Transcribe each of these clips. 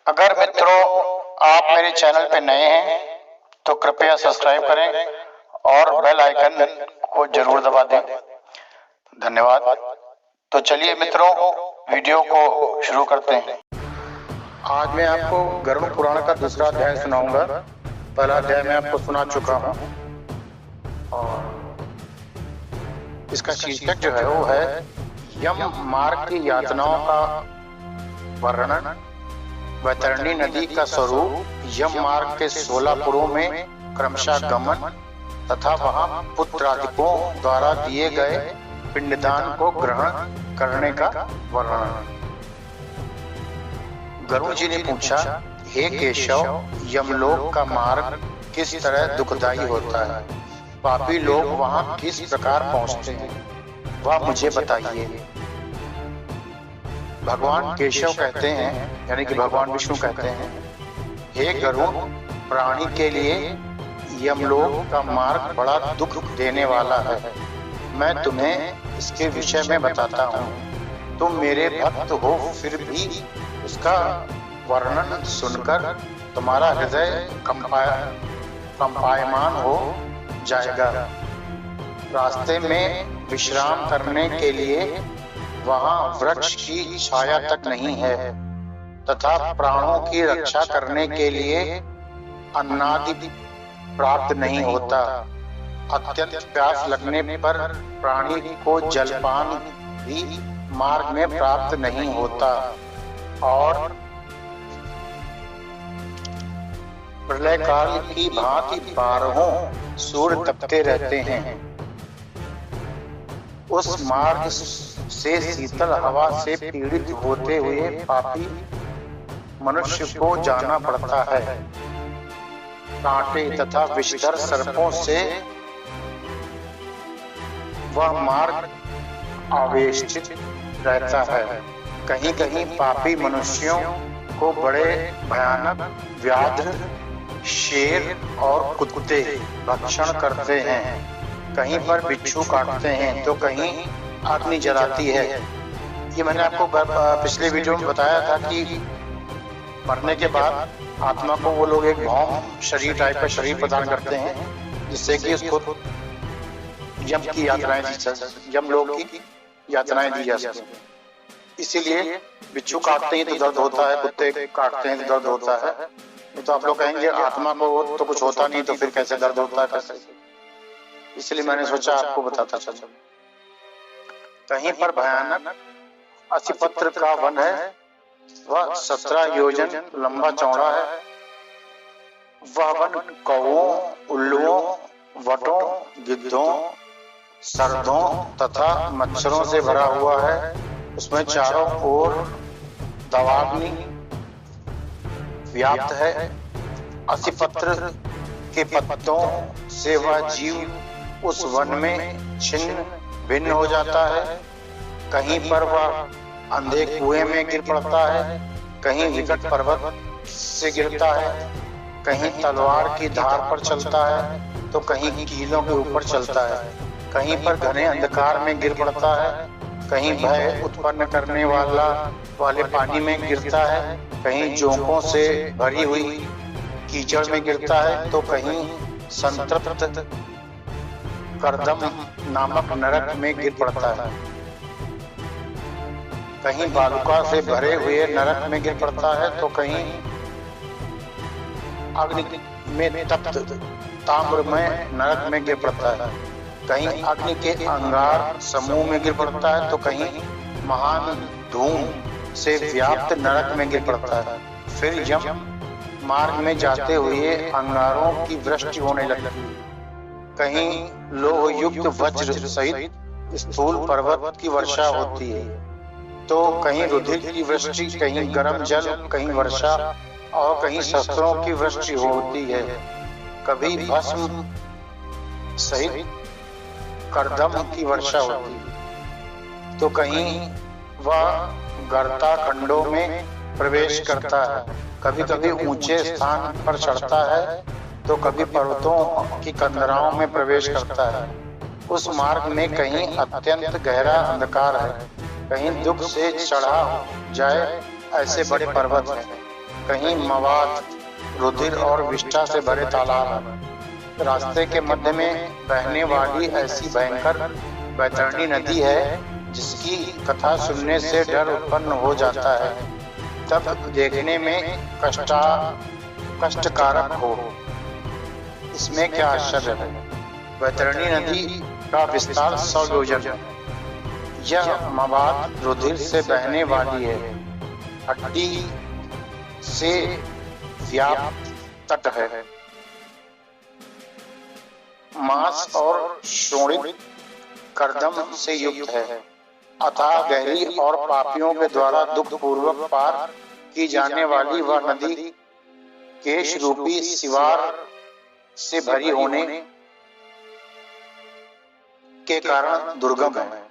अगर मित्रों आप मेरे चैनल पे नए हैं तो कृपया सब्सक्राइब करें और बेल आइकन को जरूर दबा दें। धन्यवाद। तो चलिए मित्रों वीडियो को शुरू करते हैं। आज मैं आपको गरुड़ पुराण का दूसरा अध्याय सुनाऊंगा। पहला अध्याय मैं आपको सुना चुका हूँ और इसका शीर्षक जो है वो है यम मार्ग की यातनाओं का वर्णन। वैतरणी नदी का स्वरूप, यम मार्ग के 16 पुरों में क्रमशः गमन तथा वहां पुत्रादिकों द्वारा दिए गए पिंडदान को ग्रहण करने का वर्णन। गरुड़ जी ने पूछा, हे केशव, यमलोक का मार्ग किस तरह दुखदायी होता है? पापी लोग वहां किस प्रकार पहुंचते हैं, वह मुझे बताइए। भगवान केशव कहते हैं, यानी कि भगवान विष्णु कहते हैं, हे गरुड़, प्राणी के लिए यमलोक का मार्ग बड़ा दुख देने वाला है। मैं तुम्हें इसके विषय में बताता हूँ। तुम मेरे भक्त हो, फिर भी उसका वर्णन सुनकर तुम्हारा हृदय कंपायमान हो जाएगा। रास्ते में विश्राम करने के लिए वहां वृक्ष की छाया तक नहीं है तथा प्राणों की रक्षा करने के लिए अन्नादि प्राप्त नहीं होता। अत्यंत प्यास लगने पर प्राणी को जलपान भी मार्ग में प्राप्त नहीं होता और प्रलय काल की भांति 12 सूर्य तपते रहते हैं। उस मार्ग से शीतल हवा से पीड़ित होते हुए पापी मनुष्य को जाना पड़ता है। कांटे तथा विषधर सर्पों से वह मार्ग आवेष्टित रहता है। कहीं कहीं पापी मनुष्यों को बड़े भयानक व्याध, शेर और कुत्ते भक्षण करते हैं। कहीं पर बिच्छू काटते हैं तो कहीं अग्नि जलाती है। ये मैंने आपको पिछले वीडियो में बताया था कि मरने के बाद आत्मा को वो लोग एक भौम शरीर टाइप का शरीर प्रदान करते हैं, जिससे कि उसको यम की यातनाएं यम लोग की यातनाएं दी जा सके। इसीलिए बिच्छू काटते हैं तो दर्द होता है, कुत्ते काटते हैं तो दर्द होता है। तो आप लोग कहेंगे आत्मा को तो कुछ होता नहीं, तो फिर कैसे दर्द होता है, कैसे? इसलिए मैंने सोचा आपको बताता चलो। कहीं पर भयानक असिपत्र का वन है, वह 17 योजन लंबा चौड़ा है। वह वन कौओं, उल्लुओं, वटों, गिद्धों, सरदों तथा मच्छरों से भरा हुआ है। उसमें चारों ओर दवाग्नि व्याप्त है। असिपत्र के पत्तों से वह जीव उस वन में छिन्न भिन्न हो जाता है। कहीं पर वह अंधे कुएं में गिर पड़ता है, कहीं विकट पर्वत से गिरता है, कहीं तलवार की धार पर चलता है तो कहीं कीलों के ऊपर चलता है। कहीं पर घने अंधकार में गिर पड़ता है, कहीं भय उत्पन्न करने वाले पानी में गिरता है, कहीं जोंकों से भरी हुई कीचड़ में गिरता है तो कहीं संतृप्त कर्दम नामक नरक में गिर पड़ता है। कहीं बालुका से भरे हुए नरक में गिर पड़ता है तो कहीं अग्नि में तप्त ताम्र में नरक में गिर पड़ता है। कहीं अग्नि के अंगार समूह में गिर पड़ता है तो कहीं महान धूम से व्याप्त नरक में गिर पड़ता है। फिर यम मार्ग में जाते हुए अंगारों की वृष्टि होने लगती है। कहीं लोह युक्त वज्र सहित स्थूल पर्वत की वर्षा होती है तो कहीं रुधिर की वृष्टि, कहीं गर्म जल, कहीं वर्षा और कहीं शस्त्रों की वृष्टि होती है। कभी भस्म सहित कर्दम की वर्षा होती है तो कहीं वह गर्ता खंडों में प्रवेश करता है। कभी कभी ऊंचे स्थान पर चढ़ता है तो कभी पर्वतों की कंदराओं में प्रवेश करता है। उस मार्ग में कहीं अत्यंत गहरा अंधकार है, कहीं दुख से चढ़ा जाए ऐसे बड़े पर्वत हैं। कहीं मवाद, रुधिर और विष्ठा से भरे तालाब है। रास्ते के मध्य में बहने वाली ऐसी भयंकर बैतरणी नदी है जिसकी कथा सुनने से डर उत्पन्न हो जाता है, तब देखने में कष्टकारक हो। इसमें क्या आश्चर्य है। बैतरणी नदी का विस्तार 100 योजन है। यह मवाद रुधिर से बहने वाली है। हड्डी से व्याप्त तट है। मांस और शोणित कर्दम से युक्त है। अथाह गहरी और पापियों के द्वारा दुख पूर्वक पार की जाने वाली वह नदी केश रूपी सिवार से भरी होने के कारण दुर्गम है।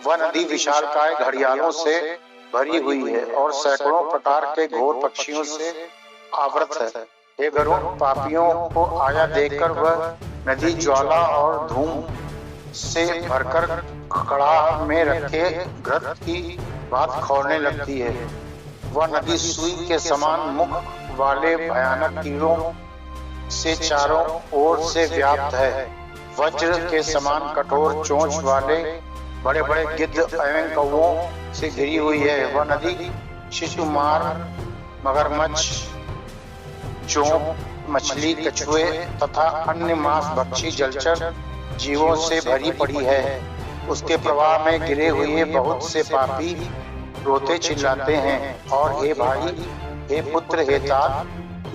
वह नदी विशालकाय घड़ियालों से भरी हुई है और सैकड़ों प्रकार के घोर पक्षियों से आवृत है। हे गरुड़, पापियों को आया देखकर वह नदी ज्वाला और धूम से भरकर कड़ाह में रखे घृत की बात खौलने लगती है। वह नदी सुई के समान मुख वाले भयानक कीड़ों से चारों ओर से व्याप्त है। वज्र के समान कठोर चोंच वाले बड़े बड़े गिद्ध एवं कौओं से घिरी हुई है। वह नदी शिशुमार, मगरमच्छ, जोंक, मछली, कछुए तथा अन्य मांस भक्षी जलचर जीवों से भरी पड़ी है। उसके प्रवाह में गिरे हुए बहुत से पापी रोते चिल्लाते हैं और हे भाई, हे पुत्र, हे तात,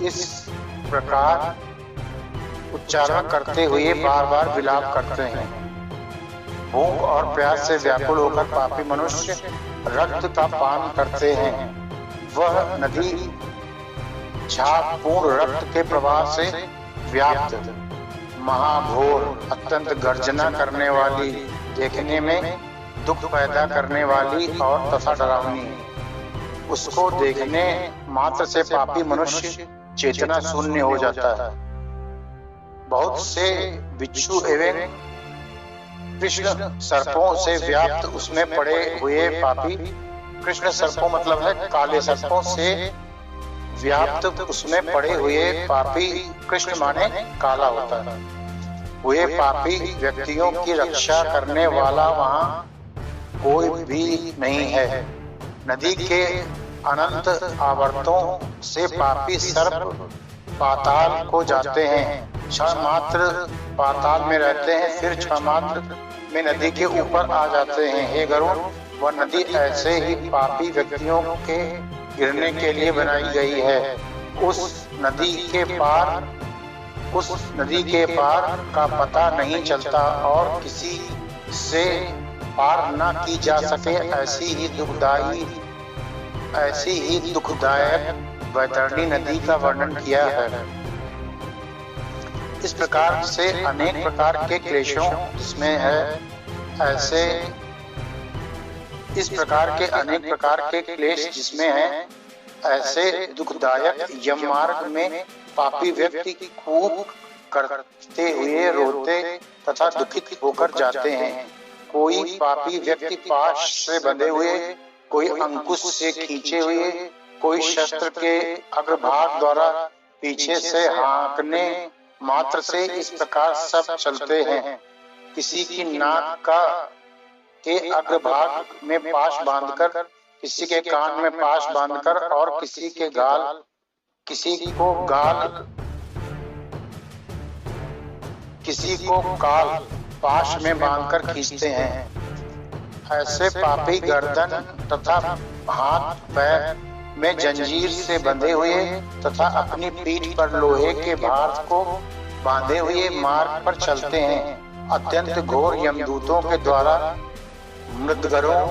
इस प्रकार उच्चारण करते हुए बार बार विलाप करते हैं। भूख और प्यास से व्याकुल होकर पापी मनुष्य रक्त का पान करते हैं। वह नदी झागपूर्ण रक्त के प्रवाह से व्याप्त, महाघोर, अत्यंत गर्जना करने वाली, देखने में दुख पैदा करने वाली और तथा डरावनी है। उसको देखने मात्र से पापी मनुष्य चेतना शून्य हो जाता है। बहुत से बिच्छू एवं कृष्ण सर्पों से व्याप्त उसमें पड़े हुए पापी, कृष्ण सर्पों मतलब है काले सर्पों से व्याप्त उसमें पड़े हुए पापी, कृष्ण माने काला होता है, हुए पापी व्यक्तियों की रक्षा करने वाला वहाँ कोई भी नहीं है। नदी के अनंत आवर्तों से पापी सर्प पाताल को जाते हैं, क्षण मात्र पाताल में रहते हैं, फिर क्षण मात्र में नदी के ऊपर आ जाते हैं। हे गरुड़, वह नदी ऐसे ही पापी व्यक्तियों के गिरने के लिए बनाई गई है। उस नदी के पार का पता नहीं चलता और किसी से पार न की जा सके, ऐसी ही दुखदायक बैतरणी नदी का वर्णन किया है। इस प्रकार से अनेक प्रकार के क्लेशों जिसमें है ऐसे, इस प्रकार के अनेक प्रकार के क्लेश जिसमें है ऐसे दुखदायक यम मार्ग में पापी व्यक्ति खूब करते हुए रोते तथा दुखित होकर जाते हैं। कोई पापी व्यक्ति पाश से बंधे हुए, कोई अंकुश से खींचे हुए, कोई शस्त्र के अग्रभाग द्वारा पीछे से हाँकने मात्र से इस प्रकार सब चलते हैं। किसी की नाक के अग्रभाग में पाश बांधकर, किसी के कान में पाश बांधकर और किसी को काल पाश में बांधकर खींचते हैं। ऐसे पापी गर्दन तथा हाथ पैर में जंजीर से बंधे हुए तथा अपनी पीठ पर लोहे के भार को बांधे हुए मार्ग पर चलते हैं। अत्यंत घोर यमदूतों के द्वारा मृदगरों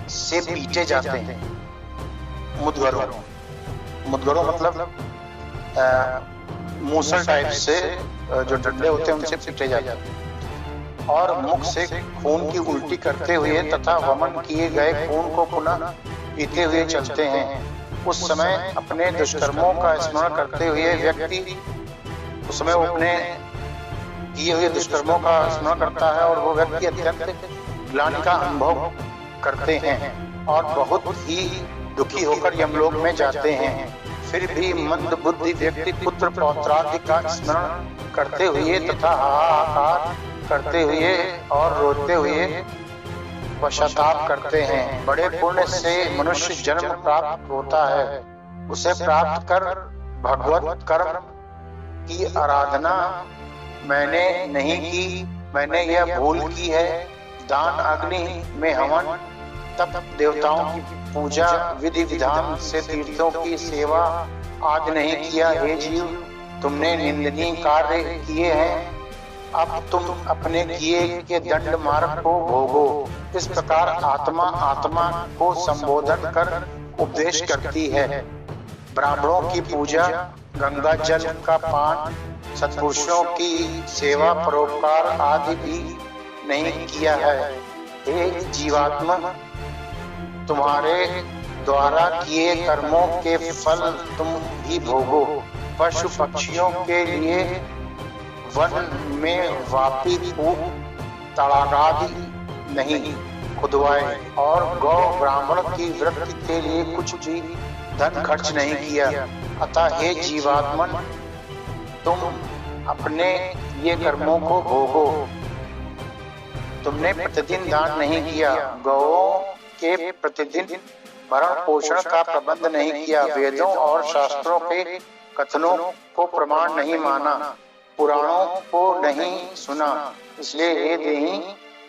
से पीटे जाते हैं। मुदगरों मतलब मूसल टाइप से जो डंडे होते हैं उनसे पीटे जाते हैं और मुख से खून की उल्टी करते हुए तथा वमन किए गए खून को पुनः पीते हुए चलते हैं। उस समय अपने दुष्कर्मों का स्मरण करते हुए व्यक्ति अपने किए हुए दुष्कर्मों का स्मरण करता है और वो व्यक्ति अत्यंत ग्लानि का अनुभव करते हैं और बहुत ही दुखी होकर यमलोक में जाते हैं। फिर भी मंद बुद्धि व्यक्ति पुत्र पौत्रादि का स्मरण करते हुए तथा हाहाकार करते हुए और रोते हुए पश्चाताप करते हैं। बड़े पुण्य से मनुष्य जन्म प्राप्त होता है। उसे प्राप्त कर भगवत कर्म की आराधना मैंने नहीं की, मैंने यह भूल की है। दान, अग्नि में हवन, तप, देवताओं की पूजा, विधि विधान से तीर्थों की सेवा आदि नहीं किया। हे जीव, तुमने निंदनीय कार्य किए हैं, अब तुम अपने किए के दंड मार्ग को भोगो। इस प्रकार आत्मा आत्मा को संबोधन कर उपदेश करती है। ब्राह्मणों की पूजा, गंगा जल का पान, सत्पुरुषों की सेवा, परोपकार आदि भी नहीं किया है। हे जीवात्मा, तुम्हारे द्वारा किए कर्मों के फल तुम ही भोगो। पशु पक्षियों के लिए वन में वापी कूप तड़ागादि नहीं खुदवाए और गौ ब्राह्मण की वृत्ति के लिए कुछ भी धन खर्च नहीं किया। अतः हे जीवात्मन, तुम अपने ये कर्मों को भोगो। तुमने प्रतिदिन दान नहीं किया, गौओं के प्रतिदिन भरण पोषण का प्रबंध नहीं किया, वेदों और शास्त्रों के कथनों को प्रमाण नहीं माना, पुराणों को नहीं सुना। इसलिए हे देही,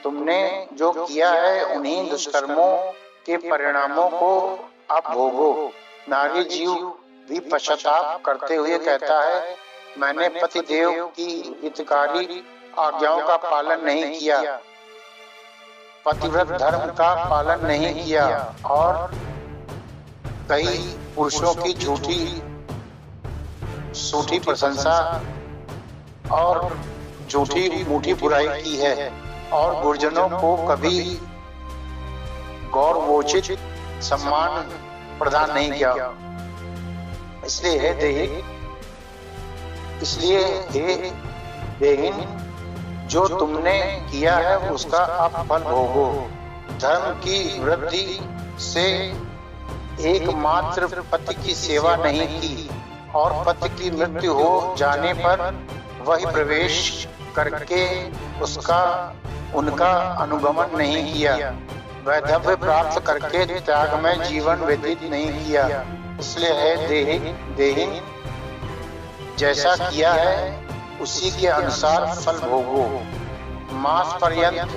तुमने जो किया है उन्हीं दुष्कर्मों के परिणामों को आप भोगो। नारी जीव भी पश्चाताप करते हुए कहता है, मैंने पति देव की हितकारी आज्ञाओं का पालन नहीं किया, पतिव्रत धर्म का पालन नहीं किया और कई पुरुषों की झूठी प्रशंसा और झूठी मूठी बुराई की है और गुरुजनों को कभी गौरवोचित सम्मान प्रदान नहीं किया। इसलिए हे देहीन, जो तुमने किया है उसका अब फल भोगो। धर्म की वृद्धि से एकमात्र पति की सेवा नहीं की और पति की मृत्यु हो जाने पर वही प्रवेश करके उनका अनुगमन नहीं किया, वैधव्य प्राप्त करके त्यागमय जीवन व्यतीत नहीं किया। इसलिए है देहीन, जैसा किया है उसी के अनुसार फल भोगो। मास पर्यंत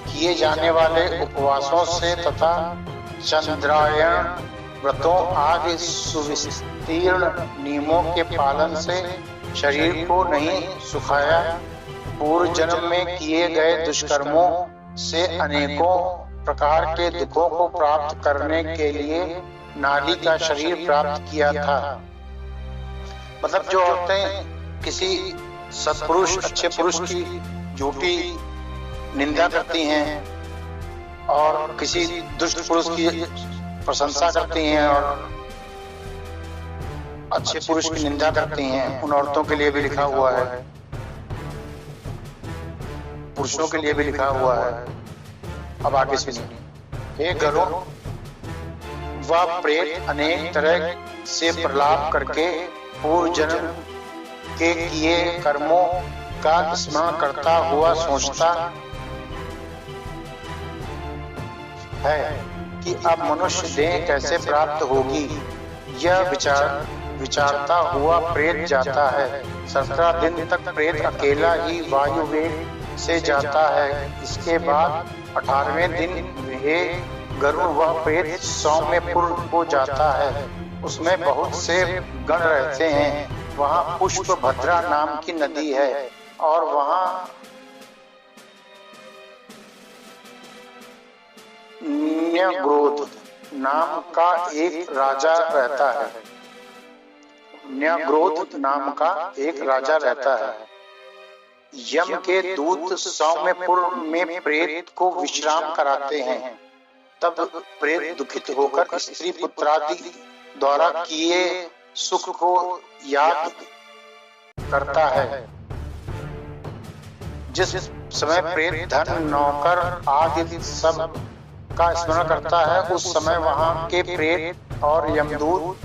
किए जाने वाले उपवासों से तथा चंद्रायण व्रतों आदि सुविस्तीर्ण नियमों के पालन से शरीर को नहीं सुखाया। पूर्व जन्म में किए गए दुष्कर्मों से अनेकों प्रकार के दुखों को प्राप्त करने के लिए नारी का शरीर प्राप्त किया था। मतलब जो औरतें किसी सत्पुरुष, अच्छे पुरुष की झूठी निंदा करती हैं और किसी दुष्ट पुरुष की प्रशंसा करती हैं और अच्छे पुरुष की निंदा करती हैं, उन औरतों के लिए भी लिखा हुआ है, पुरुषों के लिए भी लिखा हुआ है। अब आगे सुनिए। हे गरुड़ व प्रेत अनेक तरह से प्रलाप करके पूर्व जन्म के किए कर्मों का स्मरण करता हुआ सोचता है कि अब मनुष्य देह कैसे प्राप्त होगी। यह विचारता हुआ प्रेत जाता है। 17 दिन तक प्रेत अकेला ही वायु वेग से जाता है। इसके बाद 18वें दिन हे गरुड़ वह प्रेत सौम्यपुर को जाता है। उसमें बहुत से गण रहते हैं। वहाँ पुष्प भद्रा नाम की नदी है और वहाँ न्यग्रोध नाम का एक राजा रहता है। न्यग्रोध नाम का एक राजा रहता है। यम के दूत सौम्यपुर में प्रेत को विश्राम कराते हैं। तब प्रेत दुखित होकर स्त्री पुत्रादि द्वारा किए सुख को याद करता है। जिस समय प्रेत धन, नौकर आदि सब का स्मरण करता है, उस समय वहां के प्रेत और यमदूत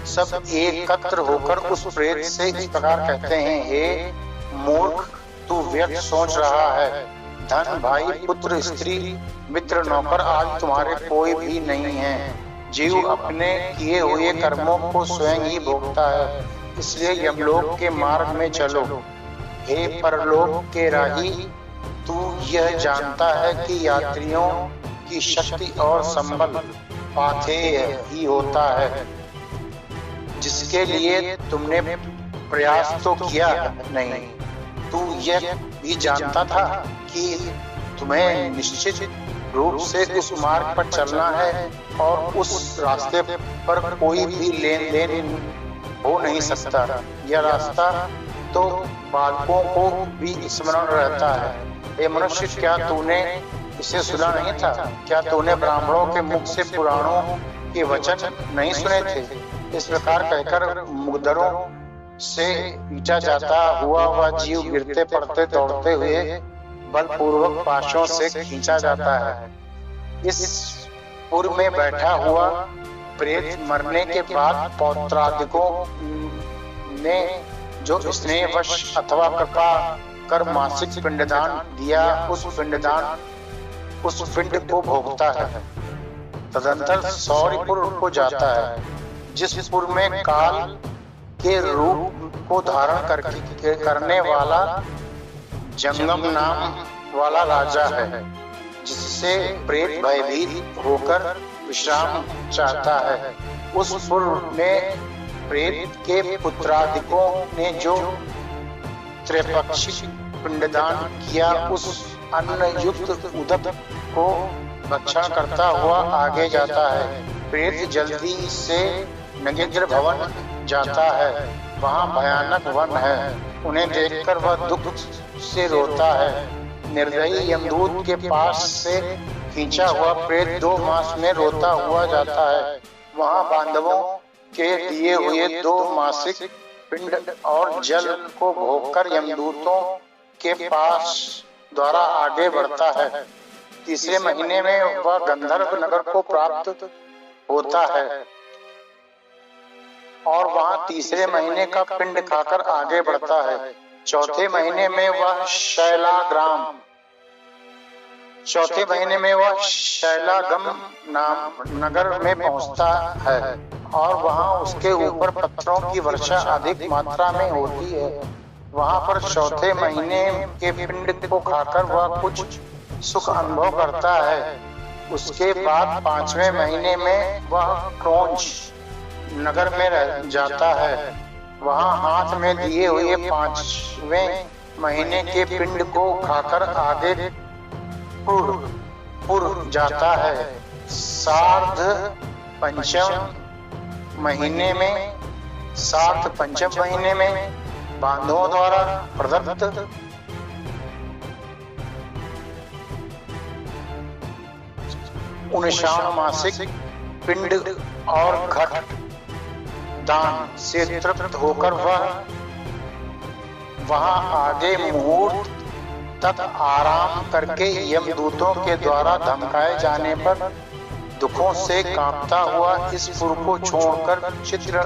सब एकत्र होकर उस प्रेत से इस प्रकार कहते हैं, हे मूर्ख, तू व्यर्थ सोच रहा है। धन, भाई, पुत्र, स्त्री, मित्र, नौकर आज तुम्हारे कोई भी नहीं है। जीव अपने किए हुए कर्मों को स्वयं ही भोगता है, इसलिए यमलोक के मार्ग में चलो। हे परलोक के राही, तू यह जानता है कि यात्रियों की शक्ति और संबल पाथेय ही होता है, जिसके लिए तुमने प्रयास तो किया नहीं। तू यह भी जानता था कि तुम्हें निश्चित रूप से उस मार्ग पर चलना है और उस रास्ते पर कोई भी लेन देन हो नहीं सकता। यह रास्ता तो बालकों को भी स्मरण रहता है। हे मनुष्य, क्या तूने इसे सुना नहीं था? क्या तूने ब्राह्मणों के मुख से पुराणों के वचन नहीं सुने थे? इस प्रकार कहकर मुग्धरों से पीटा जाता हुआ वह जीव गिरते पड़ते दौड़ते हुए बलपूर्वक पाशों से खींचा जाता है। इस पुर में बैठा हुआ प्रेत मरने के बाद पौत्रादिकों ने जो स्नेहवश अथवा कृपा कर मासिक पिंडदान दिया, उस पिंड को भोगता है। तदंतर सौरपुर को जाता है, जिस पुर में काल के रूप को धारण करने वाला जंगम नाम वाला राजा है, जिससे प्रेत भयभीत होकर विश्राम चाहता है। उस पुर में प्रेत के पुत्रादिकों ने जो त्रिपक्षी पिंडदान किया, उस अन्न युक्त उदक को भक्षण करता हुआ आगे जाता है। प्रेत जल्दी से नगेंद्र भवन जाता है, वहाँ भयानक वन है। उन्हें देखकर वह दुख से रोता है। निर्दयी यमदूत के पास से खींचा हुआ प्रेत 2 मास में रोता हुआ जाता है। वहाँ बांधवों के दिए हुए 2 मासिक पिंड और जल को भोगकर यमदूतों के पास द्वारा आगे बढ़ता है। तीसरे महीने में वह गंधर्व नगर को प्राप्त होता है और वहां तीसरे महीने का पिंड खाकर आगे बढ़ता है। चौथे महीने में वह शैलागम नाम नगर में पहुंचता है और वहां उसके ऊपर पत्थरों की वर्षा अधिक मात्रा में होती है। वहां पर चौथे महीने के पिंड को खाकर वह कुछ सुख अनुभव करता है। उसके बाद 5वें महीने में वह क्रौंच नगर में रह जाता है। वहां हाथ में दिए हुए 5वें महीने के पिंड को खाकर आगे पुर जाता है। सार्ध पंचम महीने में बांधवों द्वारा प्रदत्त 59 मासिक पिंड और घट दान से तृप्त होकर वह वहां आगे मुहूर्त तक आराम करके यमदूतों के द्वारा धमकाए जाने पर दुखों से कांपता हुआ इस पुर को छोड़कर चित्र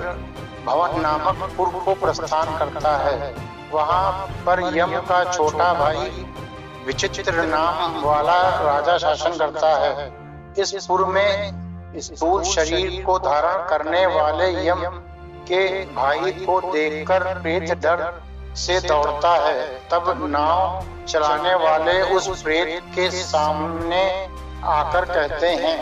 भवन नामक पुर को प्रस्थान करता है। वहां पर यम का छोटा भाई विचित्र नाम वाला राजा शासन करता है। इस पुर में स्थूल शरीर को धारण करने वाले यम के भाई को देखकर प्रेत डर से दौड़ता है। तब नाव चलाने वाले उस प्रेत के सामने आकर कहते हैं,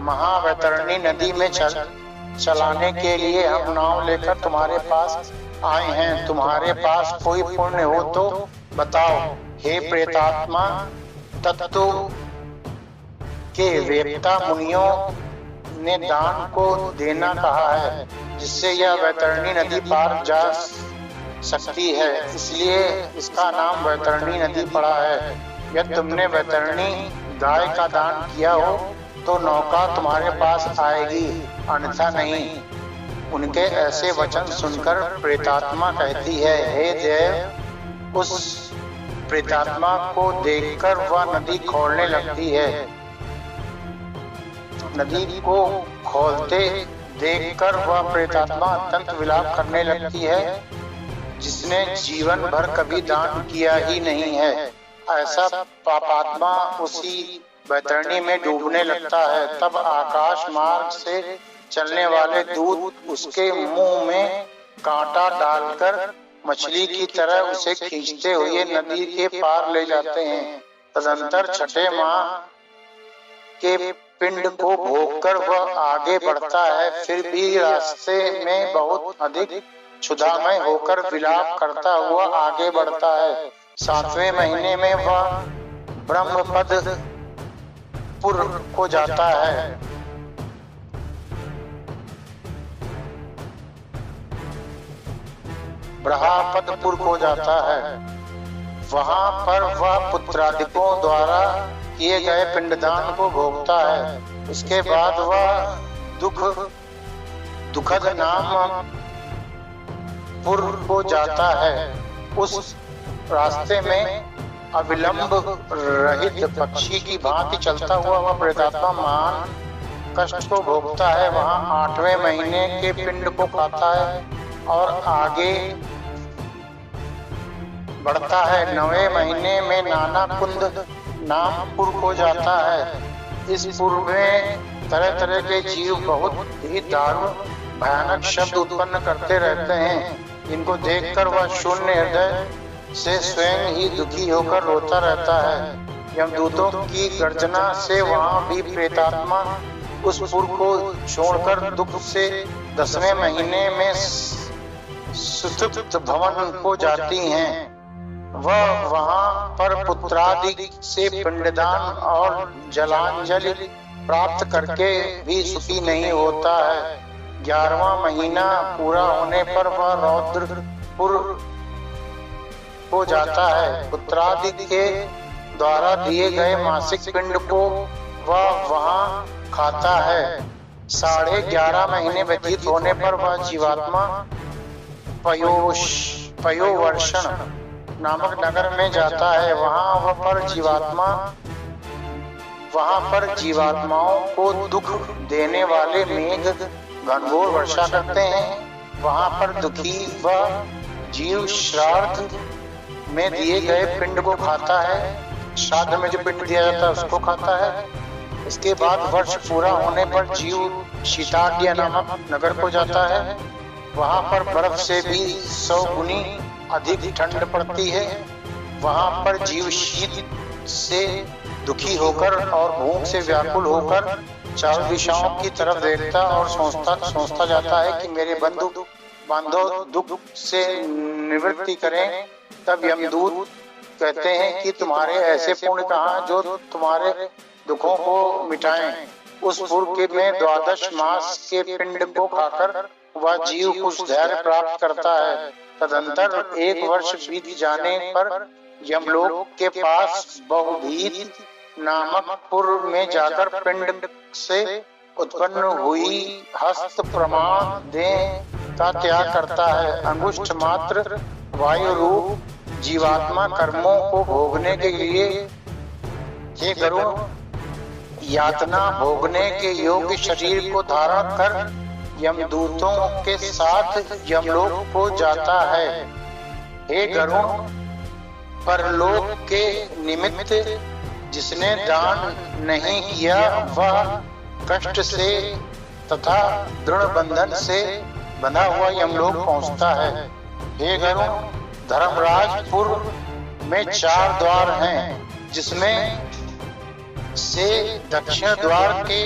महावैतरणी नदी में चलाने के लिए हम नाव लेकर तुम्हारे पास आए हैं। तुम्हारे पास कोई पुण्य हो तो बताओ। हे प्रेतात्मा, तत्व के वेत्ता मुनियों ने दान को देना कहा है, जिससे यह वैतरणी नदी पार जा सकती है, इसलिए इसका नाम वैतरणी नदी पड़ा है। यदि तुमने वैतरणी गाय का दान किया हो तो नौका तुम्हारे पास आएगी, अन्यथा नहीं। उनके ऐसे वचन सुनकर प्रेतात्मा कहती है, हे देव। उस प्रेतात्मा को देखकर वह नदी खोलने लगती है। नदी को खोलते देखकर वह प्रेतात्मा अत्यंत विलाप करने लगती है, जिसने जीवन भर कभी दान किया ही नहीं है। ऐसा पापात्मा उसी बैतरणी में डूबने लगता है। तब आकाश मार्ग से चलने वाले दूत उसके मुंह में कांटा डालकर मछली की तरह उसे खींचते हुए नदी के पार ले जाते हैं। तदंतर छठे माह के पिंड को भोगकर वह आगे बढ़ता है, फिर भी रास्ते में बहुत अधिक क्षुधामय होकर विलाप करता हुआ आगे बढ़ता है। 7वें महीने में वह ब्रह्मपद पुर को जाता है। ब्रह्मपदपुर को जाता है। वहां पर वह पुत्रादिकों द्वारा किए गए पिंडदान को भोगता है। उसके बाद वह दुखद नाम पुर को जाता है। उस रास्ते में अविलंब रहित पक्षी की भांति चलता हुआ वह प्रेतात्मा महान कष्ट को भोगता है। वहां 8वें महीने के पिंड को खाता है और आगे बढ़ता है। 9वें महीने में नाना कुंद नाम पुर को जाता है। इस पुर में तरह तरह के जीव बहुत ही दारुण भयानक शब्द उत्पन्न करते रहते हैं। इनको देखकर वह शून्य हृदय से स्वयं ही दुखी होकर रोता रहता है। यमदूतों की गर्जना से वहां भी प्रेतात्मा उस पुर को छोड़कर दुख से 10वें महीने में सुतुप्त भवन को जाती हैं। वह वहां पर पुत्रादि से पिंडदान और जलांजलि प्राप्त करके भी सुखी नहीं होता है। 11वां महीना पूरा होने पर वह रौद्रपुर को जाता है। पुत्रादि के द्वारा दिए गए मासिक पिंड को वह वहां खाता है। 11.5 महीने व्यतीत होने पर वह जीवात्मा पयोवर्षण नामक नगर में जाता है। वहां पर जीवात्माओं को दुख देने वाले मेघ घनघोर वर्षा करते हैं। वहां पर दुखी वह जीव श्राद्ध में दिए गए पिंड को खाता है। श्राद्ध में जो पिंड दिया जाता है उसको खाता है। इसके बाद वर्ष पूरा होने पर जीव शीताड्य नामक नगर को जाता है। वहां पर बर्फ से भी 100 गुनी अधिक ठंड पड़ती है। वहां पर जीव शीत से दुखी होकर और भूख से व्याकुल होकर चारों दिशाओं की तरफ देखता और सोचता जाता है कि मेरे बंधु बांधव दुख से निवृत्ति करें। तब यमदूत कहते हैं कि तुम्हारे ऐसे पुण्य कहाँ जो तुम्हारे दुखों को मिटाएं। उस पुर में 12 मास के पिंड को खाकर वह जीव कुछ धैर्य प्राप्त करता है। तदंतर 1 वर्ष बीत जाने पर यमलोक के पास बहुभीत नामक पुर में जाकर पिंड से उत्पन्न हुई हस्त प्रमाण देह का त्याग करता है। अंगुष्ठ मात्र वायु रूप जीवात्मा कर्मों को भोगने के लिए हे गरुड़ यातना भोगने के योग्य शरीर को धारण कर यमदूतों के साथ यमलोक को जाता है। हे गरुड़ परलोक के निमित्त जिसने दान नहीं किया वह कष्ट से तथा दृढ़ बंधन से बंधा हुआ यमलोक पहुंचता है। हे गरुड़ धर्मराजपुर में 4 द्वार हैं, जिसमें से दक्षिण द्वार के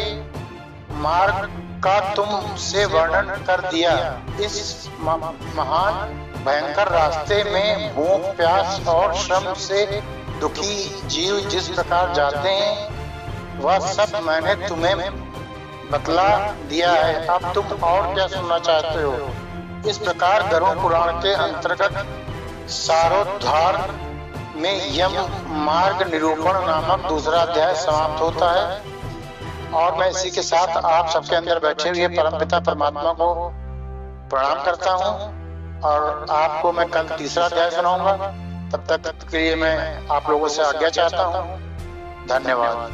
मार्ग का तुमसे वर्णन कर दिया। इस महान भयंकर रास्ते में भूख प्यास और श्रम से दुखी जीव जिस प्रकार जाते हैं वह सब मैंने तुम्हें बतला दिया है। अब तुम और क्या सुनना चाहते हो? इस प्रकार गरुड़ पुराण के अंतर्गत सारोद्धार में यम मार्ग निरूपण नामक दूसरा अध्याय समाप्त होता है। और मैं इसी के साथ आप सबके अंदर बैठे हुए परमपिता परमात्मा को प्रणाम करता हूँ और आपको मैं कल तीसरा अध्याय सुनाऊंगा। तब तक के लिए मैं आप लोगों से आज्ञा चाहता हूँ। धन्यवाद।